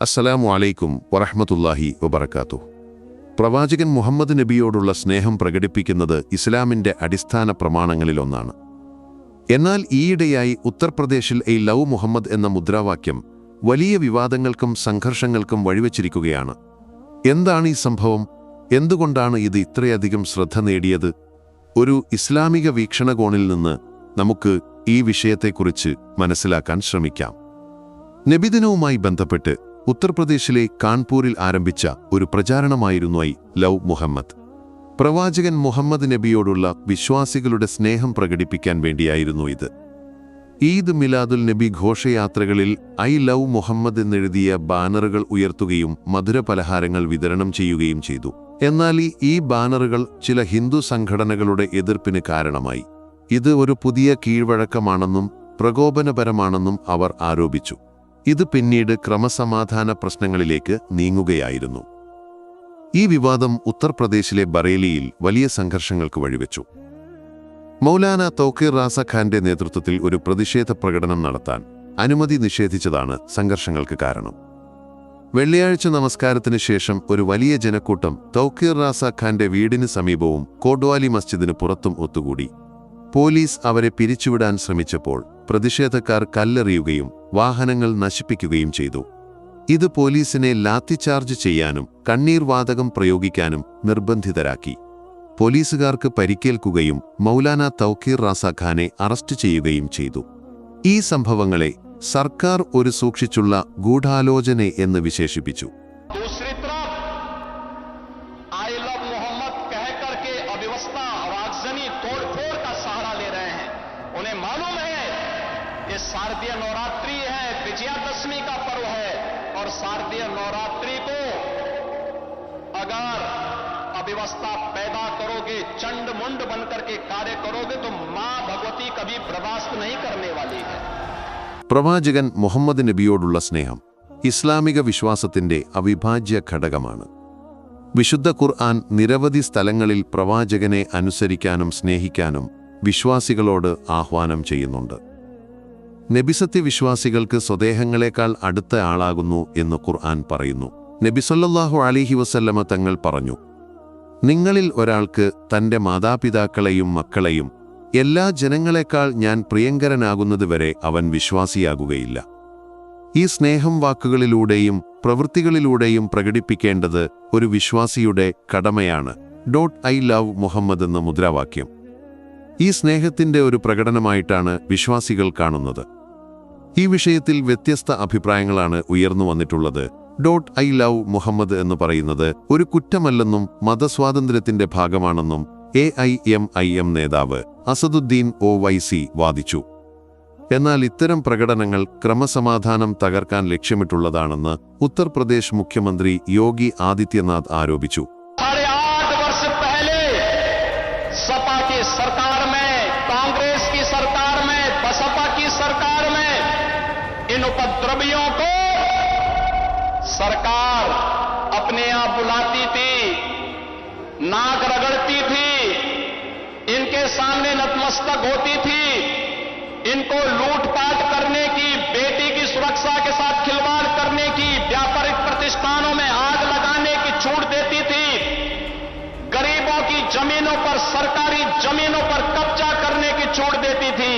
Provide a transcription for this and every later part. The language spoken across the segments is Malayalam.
അസ്സലാമു അലൈക്കും വറഹ്മത്തുള്ളാഹി വബറകാതുഹു. പ്രവാചകൻ മുഹമ്മദ് നബിയോടുള്ള സ്നേഹം പ്രകടിപ്പിക്കുന്നത് ഇസ്ലാമിൻ്റെ അടിസ്ഥാന പ്രമാണങ്ങളിലൊന്നാണ്. എന്നാൽ ഈയിടെയായി ഉത്തർപ്രദേശിൽ ഐ ലവ് മുഹമ്മദ് എന്ന മുദ്രാവാക്യം വലിയ വിവാദങ്ങൾക്കും സംഘർഷങ്ങൾക്കും വഴിവെച്ചിരിക്കുകയാണ്. എന്താണ് ഈ സംഭവം? എന്തുകൊണ്ടാണ് ഇത് ഇത്രയധികം ശ്രദ്ധ നേടിയത്? ഒരു ഇസ്ലാമിക വീക്ഷണകോണിൽ നിന്ന് നമുക്ക് ഈ വിഷയത്തെക്കുറിച്ച് മനസ്സിലാക്കാൻ ശ്രമിക്കാം. നബിദിനവുമായി ബന്ധപ്പെട്ട് ഉത്തർപ്രദേശിലെ കാൺപൂരിൽ ആരംഭിച്ച ഒരു പ്രചാരണമായിരുന്നു ഐ ലവ് മുഹമ്മദ്. പ്രവാചകൻ മുഹമ്മദ് നബിയോടുള്ള വിശ്വാസികളുടെ സ്നേഹം പ്രകടിപ്പിക്കാൻ വേണ്ടിയായിരുന്നു ഇത്. ഈദ് മിലാദുൽ നബി ഘോഷയാത്രകളിൽ ഐ ലവ് മുഹമ്മദ് എന്നെഴുതിയ ബാനറുകൾ ഉയർത്തുകയും മധുരപലഹാരങ്ങൾ വിതരണം ചെയ്യുകയും ചെയ്തു. എന്നാൽ ഈ ബാനറുകൾ ചില ഹിന്ദു സംഘടനകളുടെ എതിർപ്പിന് കാരണമായി. ഇത് ഒരു പുതിയ കീഴ്വഴക്കമാണെന്നും പ്രകോപനപരമാണെന്നും അവർ ആരോപിച്ചു. ഇത് പിന്നീട് ക്രമസമാധാന പ്രശ്നങ്ങളിലേക്ക് നീങ്ങുകയായിരുന്നു. ഈ വിവാദം ഉത്തർപ്രദേശിലെ ബറേലിയിൽ വലിയ സംഘർഷങ്ങൾക്ക് വഴിവെച്ചു. മൗലാന തൗഖീർ റാസ ഖാന്റെ നേതൃത്വത്തിൽ ഒരു പ്രതിഷേധ പ്രകടനം നടത്താൻ അനുമതി നിഷേധിച്ചതാണ് സംഘർഷങ്ങൾക്ക് കാരണം. വെള്ളിയാഴ്ച നമസ്കാരത്തിന് ശേഷം ഒരു വലിയ ജനക്കൂട്ടം തൗഖീർ റാസ ഖാന്റെ വീടിന് സമീപവും കോട്വാലി മസ്ജിദിന് പുറത്തും ഒത്തുകൂടി. പോലീസ് അവരെ പിരിച്ചുവിടാൻ ശ്രമിച്ചപ്പോൾ പ്രതിഷേധക്കാർ കല്ലെറിയുകയും വാഹനങ്ങൾ നശിപ്പിക്കുകയും ചെയ്തു. ഇത് പോലീസിനെ ലാത്തിചാർജ് ചെയ്യാനും കണ്ണീർ വാതകം പ്രയോഗിക്കാനും നിർബന്ധിതരാക്കി. പോലീസുകാർക്ക് പരിക്കേൽക്കുകയും മൗലാന തൗഖീർ റാസ ഖാനെ അറസ്റ്റ് ചെയ്യുകയും ചെയ്തു. ഈ സംഭവങ്ങളെ സർക്കാർ ഒരു സൂക്ഷിച്ചുള്ള ഗൂഢാലോചന എന്ന് വിശേഷിപ്പിച്ചു. ये शारदीय नवरात्रि है, विजयादशमी का पर्व है और शारदीय नवरात्रि को अगर अव्यवस्था पैदा करोगे, चंड मुंड बनकर के कार्य करोगे तो मां भगवती कभी बर्दाश्त नहीं करने वाली है. പ്രവാചകൻ മുഹമ്മദ് നബിയോടുള്ള സ്നേഹം ഇസ്ലാമിക വിശ്വാസത്തിന്റെ അവിഭാജ്യ ഘടകമാണ്. വിശുദ്ധ ഖുർആൻ നിരവധി സ്ഥലങ്ങളിൽ പ്രവാചകനെ അനുസരിക്കാനും സ്നേഹിക്കാനും വിശ്വാസികളോട് ആഹ്വാനം ചെയ്യുന്നുണ്ട്. നബിസത്യവിശ്വാസികൾക്ക് സ്വദേഹങ്ങളെക്കാൾ അടുത്ത ആളാകുന്നു എന്ന് ഖുർആൻ പറയുന്നു. നബി സല്ലല്ലാഹു അലൈഹി വസല്ലമ തങ്ങൾ പറഞ്ഞു, നിങ്ങളിൽ ഒരാൾക്ക് തൻ്റെ മാതാപിതാക്കളെയും മക്കളെയും എല്ലാ ജനങ്ങളെക്കാൾ ഞാൻ പ്രിയങ്കരനാകുന്നതുവരെ അവൻ വിശ്വാസിയാകുകയില്ല. ഈ സ്നേഹം വാക്കുകളിലൂടെയും പ്രവൃത്തികളിലൂടെയും പ്രകടിപ്പിക്കേണ്ടത് ഒരു വിശ്വാസിയുടെ കടമയാണ്. ഐ ലവ് മുഹമ്മദ് എന്ന മുദ്രാവാക്യം ഈ സ്നേഹത്തിന്റെ ഒരു പ്രകടനമായിട്ടാണ് വിശ്വാസികൾ കാണുന്നത്. ഈ വിഷയത്തിൽ വ്യത്യസ്ത അഭിപ്രായങ്ങളാണ് ഉയർന്നു വന്നിട്ടുള്ളത്. ഐ ലവ് മുഹമ്മദ് എന്ന് പറയുന്നത് ഒരു കുറ്റമല്ലെന്നും മതസ്വാതന്ത്ര്യത്തിന്റെ ഭാഗമാണെന്നും AIMIM നേതാവ് അസദുദ്ദീൻ OYC വാദിച്ചു. എന്നാൽ ഇത്തരം പ്രകടനങ്ങൾ ക്രമസമാധാനം തകർക്കാൻ ലക്ഷ്യമിട്ടുള്ളതാണെന്ന് ഉത്തർപ്രദേശ് മുഖ്യമന്ത്രി യോഗി ആദിത്യനാഥ് ആരോപിച്ചു. इन उपद्रवियों को सरकार अपने आप बुलाती थी, नाक रगड़ती थी, इनके सामने नतमस्तक होती थी, इनको लूटपाट करने की, बेटी की सुरक्षा के साथ खिलवाड़ करने की, व्यापारिक प्रतिष्ठानों में आग लगाने की छूट देती थी, गरीबों की जमीनों पर, सरकारी जमीनों पर कब्जा करने की छूट देती थी.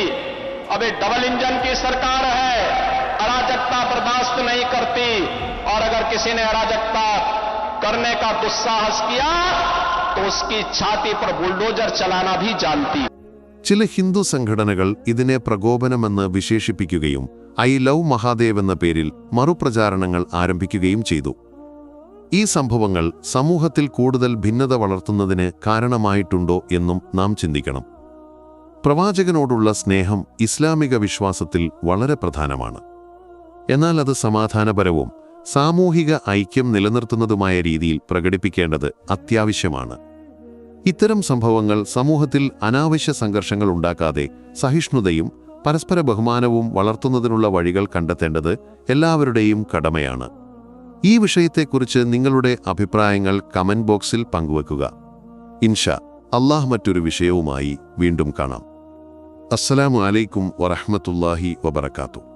अब ये डबल इंजन की सरकार है, अराजकता बर्दाश्त नहीं करती और अगर किसी ने अराजकता करने का दुस्साहस किया तो उसकी छाती पर बुलडोजर चलाना भी जानती. ചില ഹിന്ദു സംഘടനകൾ ഇതിനെ പ്രകോപനമെന്ന് വിശേഷിപ്പിക്കുകയും ഐ ലവ് മഹാദേവ് എന്ന പേരിൽ മറുപ്രചാരണങ്ങൾ ആരംഭിക്കുകയും ചെയ്തു. ഈ സംഭവങ്ങൾ സമൂഹത്തിൽ കൂടുതൽ ഭിന്നത വളർത്തുന്നതിന് കാരണമായിട്ടുണ്ടോ എന്നും നാം ചിന്തിക്കണം. പ്രവാചകനോടുള്ള സ്നേഹം ഇസ്ലാമിക വിശ്വാസത്തിൽ വളരെ പ്രധാനമാണ്. എന്നാൽ അത് സമാധാനപരവും സാമൂഹിക ഐക്യം നിലനിർത്തുന്നതുമായ രീതിയിൽ പ്രകടിപ്പിക്കേണ്ടത് അത്യാവശ്യമാണ്. ഇത്തരം സംഭവങ്ങൾ സമൂഹത്തിൽ അനാവശ്യ സംഘർഷങ്ങൾ ഉണ്ടാക്കാതെ സഹിഷ്ണുതയും പരസ്പര ബഹുമാനവും വളർത്തുന്നതിനുള്ള വഴികൾ കണ്ടെത്തേണ്ടത് എല്ലാവരുടെയും കടമയാണ്. ഈ വിഷയത്തെക്കുറിച്ച് നിങ്ങളുടെ അഭിപ്രായങ്ങൾ കമന്റ് ബോക്സിൽ പങ്കുവെക്കുക. ഇൻഷാ അല്ലാഹ് മറ്റൊരു വിഷയവുമായി വീണ്ടും കാണാം. അസ്സലാമു അലൈക്കും വറഹ്മത്തുള്ളാഹി വബറകാതുഹു.